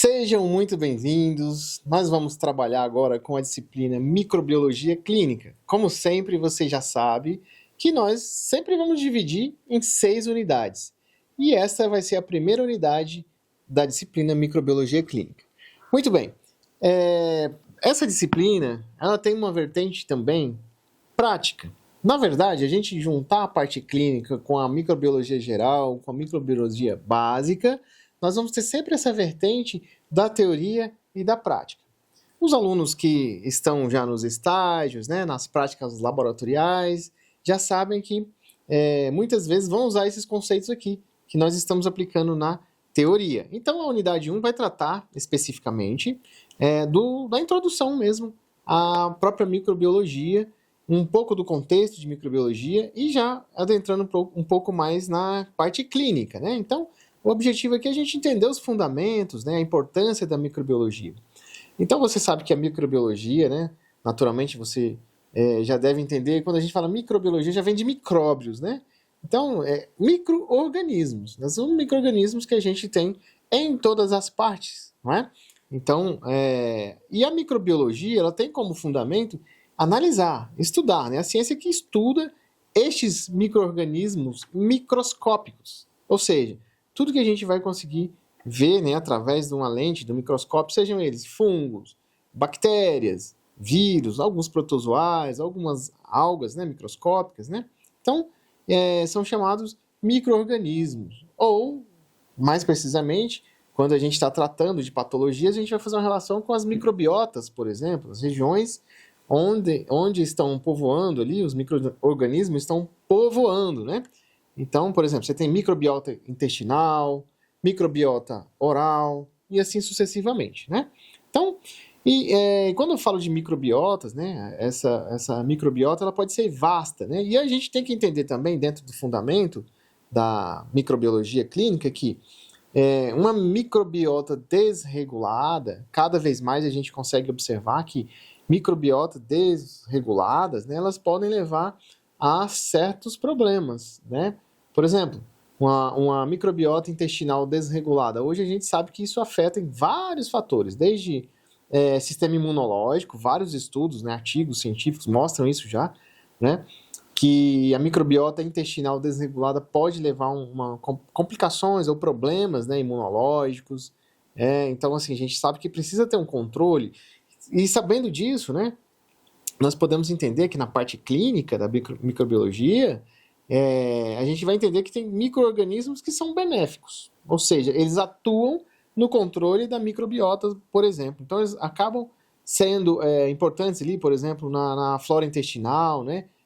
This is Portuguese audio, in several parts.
Sejam muito bem-vindos. Nós vamos trabalhar agora com a disciplina Microbiologia Clínica. Como sempre, você já sabe que nós sempre vamos dividir em 6 unidades. E essa vai ser a primeira unidade da disciplina Microbiologia Clínica. Muito bem. Essa disciplina, ela tem uma vertente também prática. Na verdade, a gente juntar a parte clínica com a microbiologia geral, com a microbiologia básica, nós vamos ter sempre essa vertente da teoria e da prática. Os alunos que estão já nos estágios, nas práticas laboratoriais, já sabem que muitas vezes vão usar esses conceitos aqui, que nós estamos aplicando na teoria. Então, a unidade 1 vai tratar especificamente da introdução mesmo à própria microbiologia, um pouco do contexto de microbiologia e já adentrando um pouco mais na parte clínica, né? Então, o objetivo aqui é a gente entender os fundamentos, a importância da microbiologia. Então, você sabe que a microbiologia, naturalmente você já deve entender, quando a gente fala microbiologia, já vem de micróbios, né? Então, micro-organismos. São micro-organismos que a gente tem em todas as partes, não é? Então, e a microbiologia, ela tem como fundamento analisar, estudar, a ciência que estuda estes micro-organismos microscópicos. Ou seja, tudo que a gente vai conseguir ver através de uma lente, do microscópio, sejam eles fungos, bactérias, vírus, alguns protozoários, algumas algas microscópicas, Então, são chamados micro-organismos. Ou, mais precisamente, quando a gente está tratando de patologias, a gente vai fazer uma relação com as microbiotas, por exemplo, as regiões onde estão povoando ali, os micro-organismos estão povoando, Então, por exemplo, você tem microbiota intestinal, microbiota oral e assim sucessivamente, Então, quando eu falo de microbiotas, essa microbiota ela pode ser vasta, E a gente tem que entender também, dentro do fundamento da microbiologia clínica, que uma microbiota desregulada, cada vez mais a gente consegue observar que microbiotas desreguladas, elas podem levar a certos problemas, Por exemplo, uma microbiota intestinal desregulada. Hoje a gente sabe que isso afeta em vários fatores, desde sistema imunológico, vários estudos, artigos científicos mostram isso já, que a microbiota intestinal desregulada pode levar a complicações ou problemas imunológicos. Então, assim, a gente sabe que precisa ter um controle. E sabendo disso, nós podemos entender que na parte clínica da microbiologia, a gente vai entender que tem micro-organismos que são benéficos. Ou seja, eles atuam no controle da microbiota, por exemplo. Então, eles acabam sendo importantes ali, por exemplo, na flora intestinal,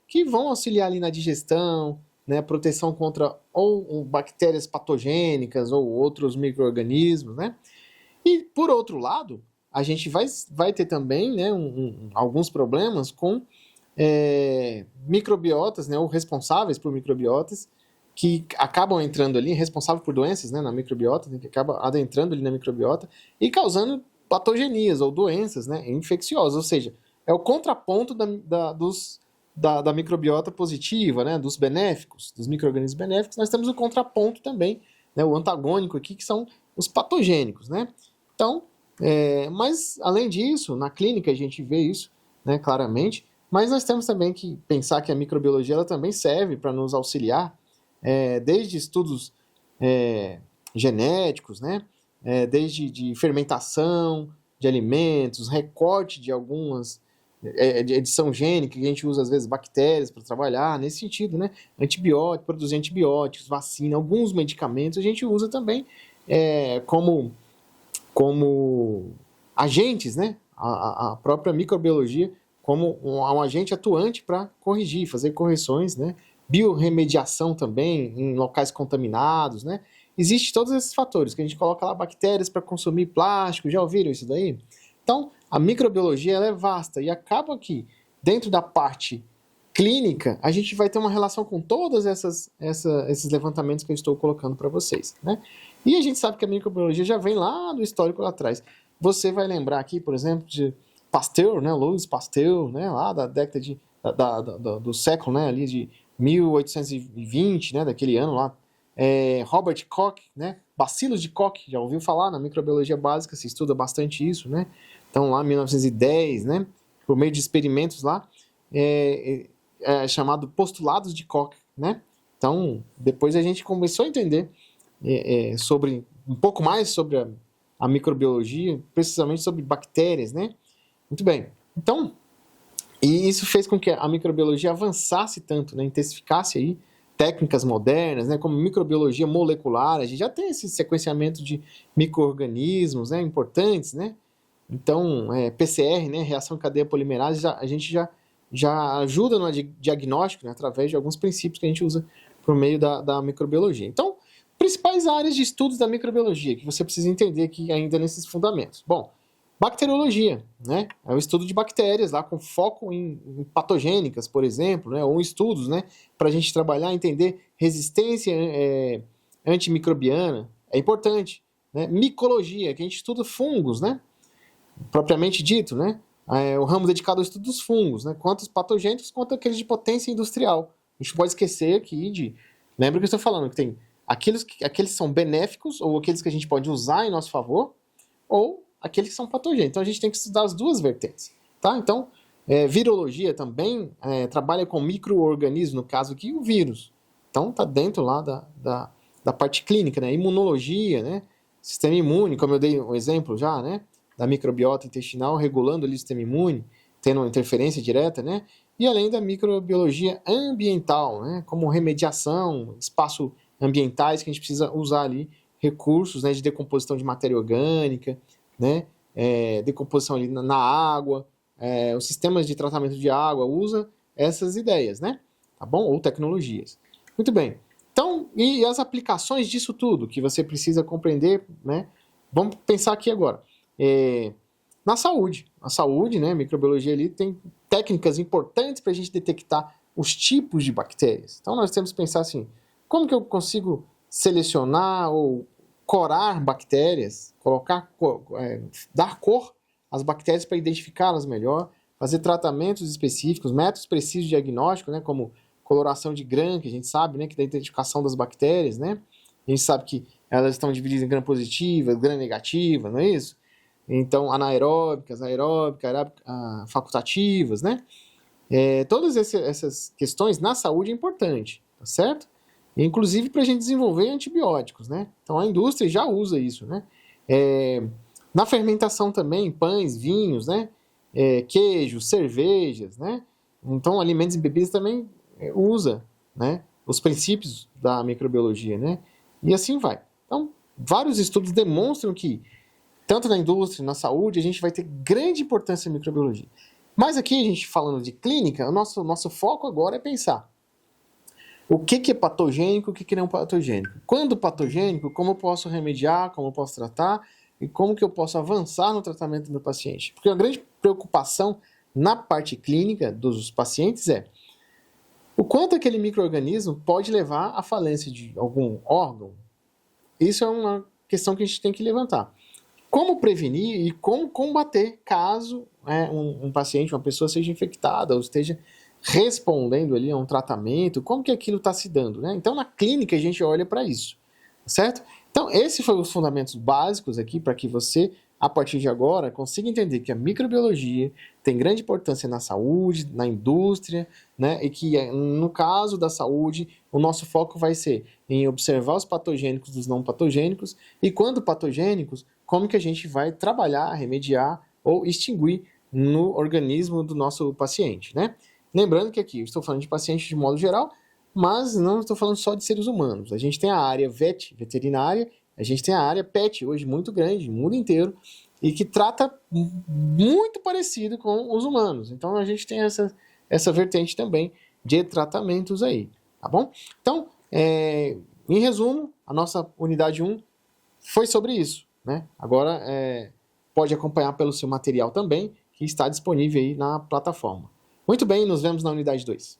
que vão auxiliar ali na digestão, proteção contra ou bactérias patogênicas ou outros micro-organismos, E, por outro lado, a gente vai ter também alguns problemas com microbiotas, ou responsáveis por microbiotas, que acabam entrando ali, responsáveis por doenças na microbiota, que acaba adentrando ali na microbiota e causando patogenias ou doenças infecciosas, ou seja, é o contraponto da microbiota positiva, dos benéficos, dos micro-organismos benéficos. Nós temos o contraponto também, o antagônico aqui, que são os patogênicos, Então, mas além disso, na clínica a gente vê isso, claramente, mas nós temos também que pensar que a microbiologia ela também serve para nos auxiliar, desde estudos genéticos, desde de fermentação de alimentos, recorte de algumas de edição gênica, que a gente usa às vezes bactérias para trabalhar, nesse sentido, antibiótico, produzir antibióticos, vacina, alguns medicamentos a gente usa também como agentes, a própria microbiologia como um agente atuante para corrigir, fazer correções, biorremediação também em locais contaminados, Existem todos esses fatores, que a gente coloca lá bactérias para consumir plástico, já ouviram isso daí? Então, a microbiologia ela é vasta e acaba que, dentro da parte clínica, a gente vai ter uma relação com todos esses levantamentos que eu estou colocando para vocês, E a gente sabe que a microbiologia já vem lá do histórico lá atrás. Você vai lembrar aqui, por exemplo, de Pasteur, Louis Pasteur, lá da década do século, ali de 1820, daquele ano lá, Robert Koch, né? Bacilos de Koch, já ouviu falar? Na microbiologia básica se estuda bastante isso, né? Então, lá em 1910, né? Por meio de experimentos lá, chamado postulados de Koch, né? Então, depois a gente começou a entender sobre um pouco mais sobre a microbiologia, precisamente sobre bactérias, né? Muito bem. Então, e isso fez com que a microbiologia avançasse tanto, né? Intensificasse aí técnicas modernas, né? Como microbiologia molecular. A gente já tem esse sequenciamento de micro-organismos, né? Importantes, né? Então, PCR, né? Reação cadeia polimerase, a gente já ajuda no diagnóstico, né? Através de alguns princípios que a gente usa por meio da microbiologia. Então, principais áreas de estudos da microbiologia que você precisa entender aqui ainda nesses fundamentos. Bom, bacteriologia, né? É o estudo de bactérias lá com foco em patogênicas, por exemplo, né? Ou estudos, né? Para a gente trabalhar, entender resistência antimicrobiana, é importante, né? Micologia, que a gente estuda fungos, né? Propriamente dito, né? O ramo dedicado ao estudo dos fungos, né? Quanto os patogênicos, quanto aqueles de potência industrial. A gente pode esquecer aqui lembra que eu estou falando, que tem aqueles que são benéficos, ou aqueles que a gente pode usar em nosso favor, ou aqueles que são patogênicos. Então a gente tem que estudar as duas vertentes, tá? Então, virologia também trabalha com micro-organismos, no caso aqui, o vírus. Então tá dentro lá da parte clínica, né? Imunologia, né? Sistema imune, como eu dei um exemplo já, né? Da microbiota intestinal, regulando ali o sistema imune, tendo uma interferência direta, né? E além da microbiologia ambiental, né? Como remediação, espaço ambientais que a gente precisa usar ali, recursos, né? De decomposição de matéria orgânica, né? Decomposição ali na água, os sistemas de tratamento de água usa essas ideias, né? Tá bom? Ou tecnologias. Muito bem. Então, e as aplicações disso tudo que você precisa compreender, né? Vamos pensar aqui agora. Na saúde. A saúde, né, a microbiologia ali tem técnicas importantes para a gente detectar os tipos de bactérias. Então nós temos que pensar assim, como que eu consigo selecionar ou corar bactérias, dar cor às bactérias para identificá-las melhor, fazer tratamentos específicos, métodos precisos de diagnóstico, né, como coloração de Gram, que a gente sabe, né, que é a identificação das bactérias, né? A gente sabe que elas estão divididas em Gram positiva, Gram negativa, não é isso? Então, anaeróbicas, aeróbicas, facultativas, né? Todas essas questões na saúde é importante, tá certo? Inclusive para a gente desenvolver antibióticos, né? Então, a indústria já usa isso, né? Na fermentação também, pães, vinhos, né? Queijos, cervejas, né? Então, alimentos e bebidas também usa, né? Os princípios da microbiologia, né? E assim vai. Então, vários estudos demonstram que tanto na indústria, na saúde, a gente vai ter grande importância em microbiologia. Mas aqui, a gente falando de clínica, o nosso foco agora é pensar o que é patogênico, o que não é patogênico. Quando patogênico, como eu posso remediar, como eu posso tratar e como que eu posso avançar no tratamento do paciente. Porque a grande preocupação na parte clínica dos pacientes é o quanto aquele micro-organismo pode levar à falência de algum órgão. Isso é uma questão que a gente tem que levantar. Como prevenir e como combater caso um paciente, uma pessoa seja infectada ou esteja respondendo ali a um tratamento, como que aquilo está se dando, né? Então, na clínica, a gente olha para isso, certo? Então, esses foram os fundamentos básicos aqui para que você, a partir de agora, consiga entender que a microbiologia tem grande importância na saúde, na indústria, né? E que, no caso da saúde, o nosso foco vai ser em observar os patogênicos dos não patogênicos e, quando patogênicos, como que a gente vai trabalhar, remediar ou extinguir no organismo do nosso paciente, né? Lembrando que aqui eu estou falando de pacientes de modo geral, mas não estou falando só de seres humanos. A gente tem a área veterinária, a gente tem a área pet, hoje muito grande, no mundo inteiro, e que trata muito parecido com os humanos. Então a gente tem essa vertente também de tratamentos aí, tá bom? Então, em resumo, a nossa unidade 1 foi sobre isso, né? Agora, pode acompanhar pelo seu material também, que está disponível aí na plataforma. Muito bem, nos vemos na unidade 2.